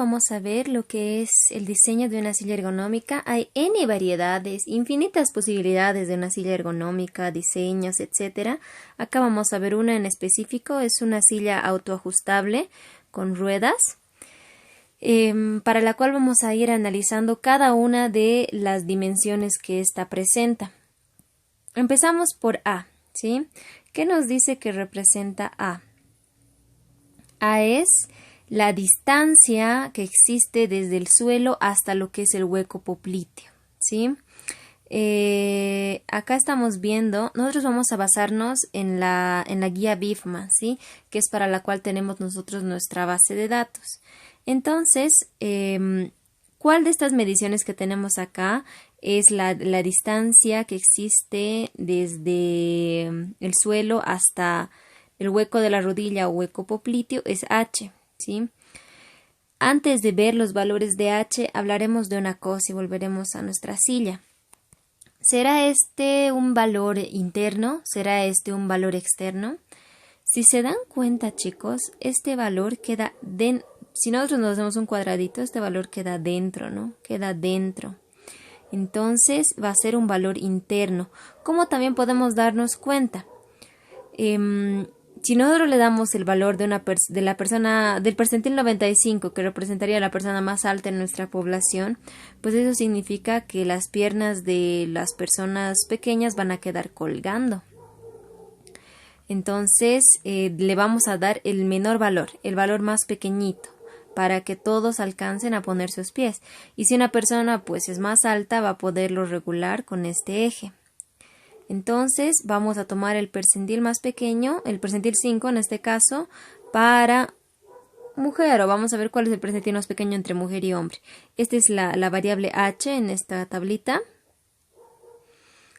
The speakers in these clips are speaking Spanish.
vamos a ver lo que es el diseño de una silla ergonómica. Hay N variedades, infinitas posibilidades de una silla ergonómica, diseños, etc. Acá vamos a ver una en específico, es una silla autoajustable con ruedas, para la cual vamos a ir analizando cada una de las dimensiones que ésta presenta. Empezamos por A, ¿sí? ¿Qué nos dice que representa A? A es la distancia que existe desde el suelo hasta lo que es el hueco popliteo, ¿sí? Acá estamos viendo, nosotros vamos a basarnos en la guía BIFMA, ¿sí? Que es para la cual tenemos nosotros nuestra base de datos. Entonces, ¿cuál de estas mediciones que tenemos acá es la distancia que existe desde el suelo hasta el hueco de la rodilla o hueco popliteo? Es H, ¿sí? Antes de ver los valores de H, hablaremos de una cosa y volveremos a nuestra silla. ¿Será este un valor interno? ¿Será este un valor externo? Si se dan cuenta, chicos, este valor queda dentro. Si nosotros nos hacemos un cuadradito, este valor queda dentro, ¿no? Queda dentro. Entonces va a ser un valor interno. ¿Cómo también podemos darnos cuenta? Si nosotros le damos el valor de la persona del percentil 95, que representaría la persona más alta en nuestra población, pues eso significa que las piernas de las personas pequeñas van a quedar colgando. Entonces le vamos a dar el menor valor, el valor más pequeñito, para que todos alcancen a poner sus pies. Y si una persona pues es más alta, va a poderlo regular con este eje. Entonces vamos a tomar el percentil más pequeño, el percentil 5 en este caso, para mujer, o vamos a ver cuál es el percentil más pequeño entre mujer y hombre. Esta es la variable H en esta tablita.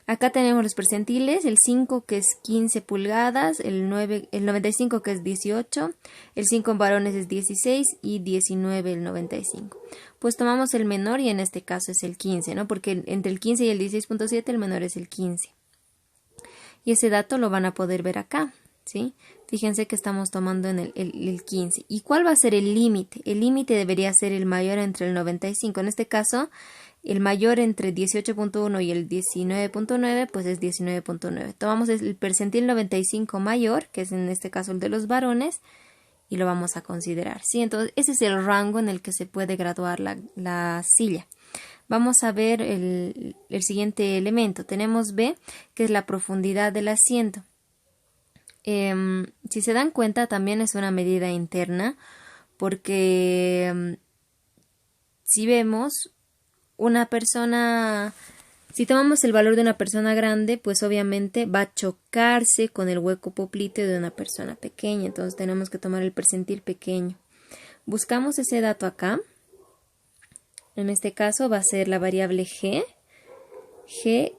Acá tenemos los percentiles, el 5 que es 15 pulgadas, el 95 que es 18, el 5 en varones es 16 y 19 el 95. Pues tomamos el menor y en este caso es el 15, ¿no? Porque entre el 15 y el 16.7 el menor es el 15. Y ese dato lo van a poder ver acá, ¿sí? Fíjense que estamos tomando en el 15. ¿Y cuál va a ser el límite? El límite debería ser el mayor entre el 95. En este caso, el mayor entre 18.1 y el 19.9, pues es 19.9. Tomamos el percentil 95 mayor, que es en este caso el de los varones, y lo vamos a considerar, ¿sí? Entonces, ese es el rango en el que se puede graduar la silla. Vamos a ver el siguiente elemento. Tenemos B, que es la profundidad del asiento. Si se dan cuenta, también es una medida interna, porque si vemos una persona, si tomamos el valor de una persona grande, pues obviamente va a chocarse con el hueco popliteo de una persona pequeña. Entonces tenemos que tomar el percentil pequeño. Buscamos ese dato acá. En este caso va a ser la variable G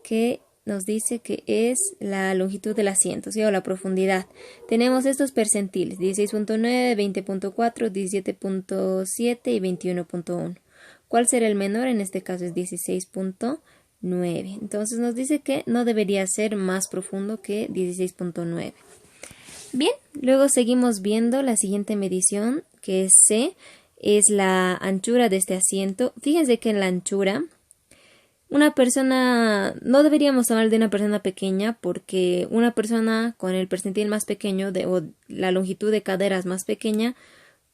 que nos dice que es la longitud del asiento, ¿sí? O la profundidad. Tenemos estos percentiles, 16.9, 20.4, 17.7 y 21.1. ¿Cuál será el menor? En este caso es 16.9. Entonces nos dice que no debería ser más profundo que 16.9. Bien, luego seguimos viendo la siguiente medición, que es C, es la anchura de este asiento. Fíjense que en la anchura, una persona, no deberíamos tomar de una persona pequeña, porque una persona con el percentil más pequeño o la longitud de caderas más pequeña,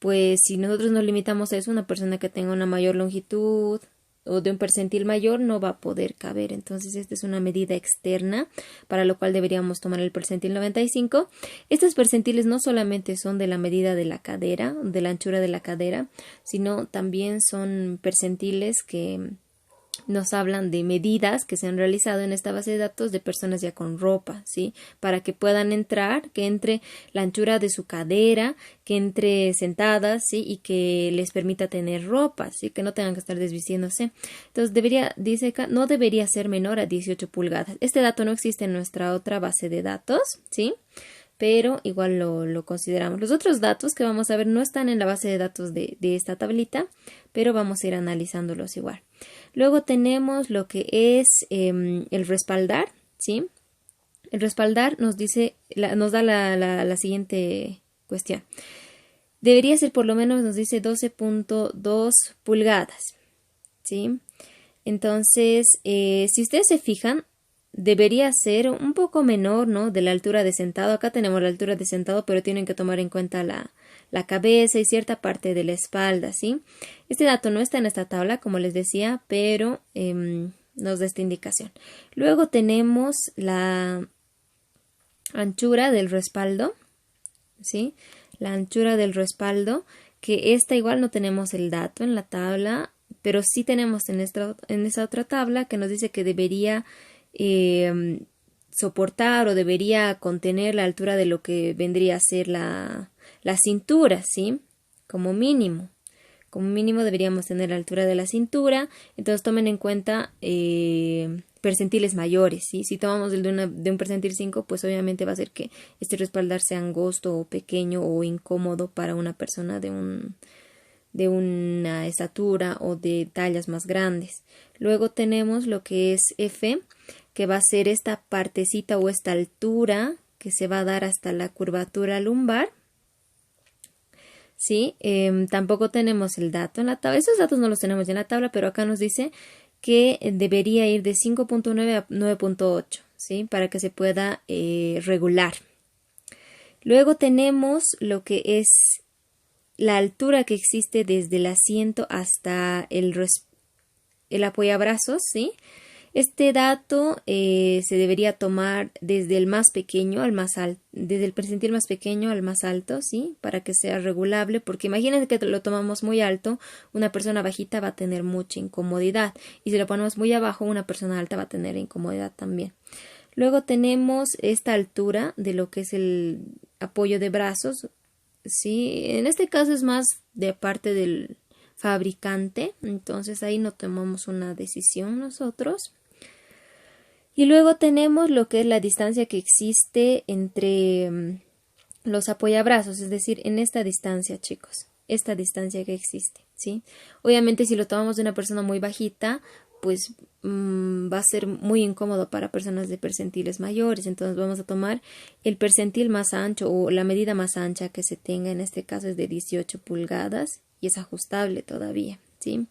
pues si nosotros nos limitamos a eso, una persona que tenga una mayor longitud o de un percentil mayor no va a poder caber. Entonces esta es una medida externa, para lo cual deberíamos tomar el percentil 95. Estos percentiles no solamente son de la medida de la cadera, de la anchura de la cadera, sino también son percentiles que nos hablan de medidas que se han realizado en esta base de datos de personas ya con ropa, ¿sí? Para que puedan entrar, que entre la anchura de su cadera, que entre sentadas, ¿sí? Y que les permita tener ropa, ¿sí? Que no tengan que estar desvistiéndose. Entonces dice acá, no debería ser menor a 18 pulgadas. Este dato no existe en nuestra otra base de datos, ¿sí? Pero igual lo consideramos. Los otros datos que vamos a ver no están en la base de datos de esta tablita, pero vamos a ir analizándolos igual. Luego tenemos lo que es el respaldar, ¿sí? El respaldar nos dice, nos da la siguiente cuestión. debería ser por lo menos, nos dice 12.2 pulgadas, ¿sí? Entonces, si ustedes se fijan, debería ser un poco menor, ¿no? De la altura de sentado. Acá tenemos la altura de sentado, pero tienen que tomar en cuenta la cabeza y cierta parte de la espalda, ¿sí? Este dato no está en esta tabla, como les decía, pero nos da esta indicación. Luego tenemos la anchura del respaldo, ¿sí? La anchura del respaldo, que esta igual no tenemos el dato en la tabla, pero sí tenemos en esta otra tabla que nos dice que debería soportar o debería contener la altura de lo que vendría a ser la cintura, ¿sí? Como mínimo. Como mínimo deberíamos tener la altura de la cintura. Entonces tomen en cuenta percentiles mayores, ¿sí? Si tomamos el de un percentil 5, pues obviamente va a ser que este respaldar sea angosto o pequeño o incómodo para una persona de una estatura o de tallas más grandes. Luego tenemos lo que es F, que va a ser esta partecita o esta altura que se va a dar hasta la curvatura lumbar. ¿Sí? Tampoco tenemos el dato en la tabla. Esos datos no los tenemos en la tabla, pero acá nos dice que debería ir de 5.9 a 9.8, ¿sí? Para que se pueda regular. Luego tenemos lo que es la altura que existe desde el asiento hasta el apoyabrazos, ¿sí? Este dato se debería tomar desde el más pequeño al más alto, desde el percentil más pequeño al más alto, ¿sí? Para que sea regulable, porque imagínense que lo tomamos muy alto, una persona bajita va a tener mucha incomodidad, y si lo ponemos muy abajo, una persona alta va a tener incomodidad también. Luego tenemos esta altura de lo que es el apoyo de brazos, ¿sí? En este caso es más de parte del fabricante, entonces ahí no tomamos una decisión nosotros. Y luego tenemos lo que es la distancia que existe entre los apoyabrazos, es decir, en esta distancia, chicos, esta distancia que existe, ¿sí? Obviamente si lo tomamos de una persona muy bajita, pues va a ser muy incómodo para personas de percentiles mayores, entonces vamos a tomar el percentil más ancho o la medida más ancha que se tenga, en este caso es de 18 pulgadas y es ajustable todavía, ¿sí?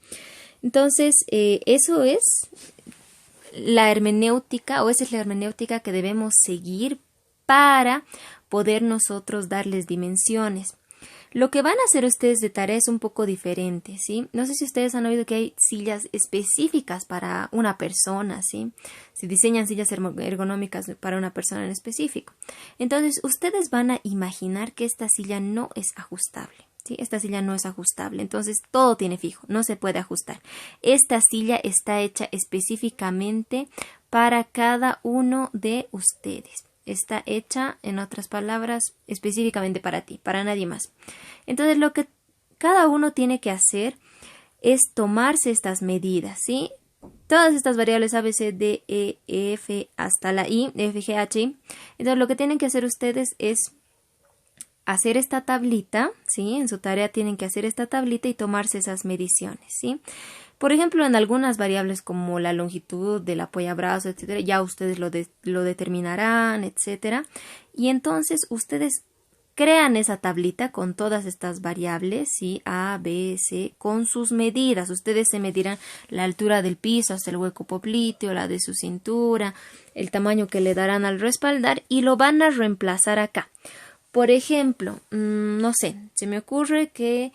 Entonces, eso es la hermenéutica, o esa es la hermenéutica que debemos seguir para poder nosotros darles dimensiones. Lo que van a hacer ustedes de tarea es un poco diferente, ¿sí? No sé si ustedes han oído que hay sillas específicas para una persona, ¿sí? Se diseñan sillas ergonómicas para una persona en específico. Entonces, ustedes van a imaginar que esta silla no es ajustable. ¿Sí? Esta silla no es ajustable, entonces todo tiene fijo, no se puede ajustar. Esta silla está hecha específicamente para cada uno de ustedes. Está hecha, en otras palabras, específicamente para ti, para nadie más. Entonces, lo que cada uno tiene que hacer es tomarse estas medidas, ¿sí? Todas estas variables A, B, C, D, E, F, hasta la I, F, G, H, I. Entonces, lo que tienen que hacer ustedes es hacer esta tablita, ¿sí? En su tarea tienen que hacer esta tablita y tomarse esas mediciones, ¿sí? Por ejemplo, en algunas variables como la longitud del apoyabrazo, etcétera, ya ustedes lo determinarán, etcétera. Y entonces ustedes crean esa tablita con todas estas variables, ¿sí? A, B, C, con sus medidas. Ustedes se medirán la altura del piso hasta el hueco popliteo, la de su cintura, el tamaño que le darán al respaldar y lo van a reemplazar acá. Por ejemplo, no sé, se me ocurre que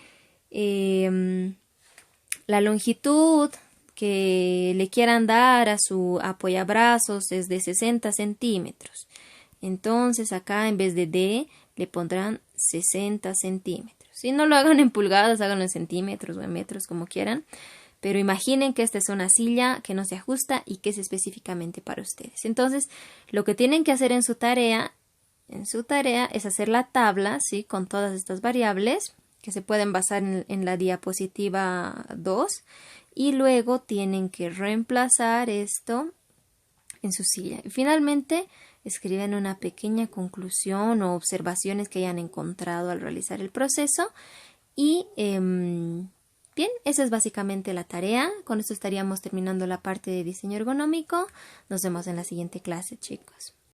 la longitud que le quieran dar a su apoyabrazos es de 60 centímetros. Entonces acá en vez de D le pondrán 60 centímetros. Si no lo hagan en pulgadas, háganlo en centímetros o en metros, como quieran. Pero imaginen que esta es una silla que no se ajusta y que es específicamente para ustedes. Entonces, lo que tienen que hacer en su tarea es hacer la tabla, ¿sí? Con todas estas variables que se pueden basar en la diapositiva 2 y luego tienen que reemplazar esto en su silla. Y finalmente escriben una pequeña conclusión o observaciones que hayan encontrado al realizar el proceso y bien, esa es básicamente la tarea. Con esto estaríamos terminando la parte de diseño ergonómico. Nos vemos en la siguiente clase, chicos.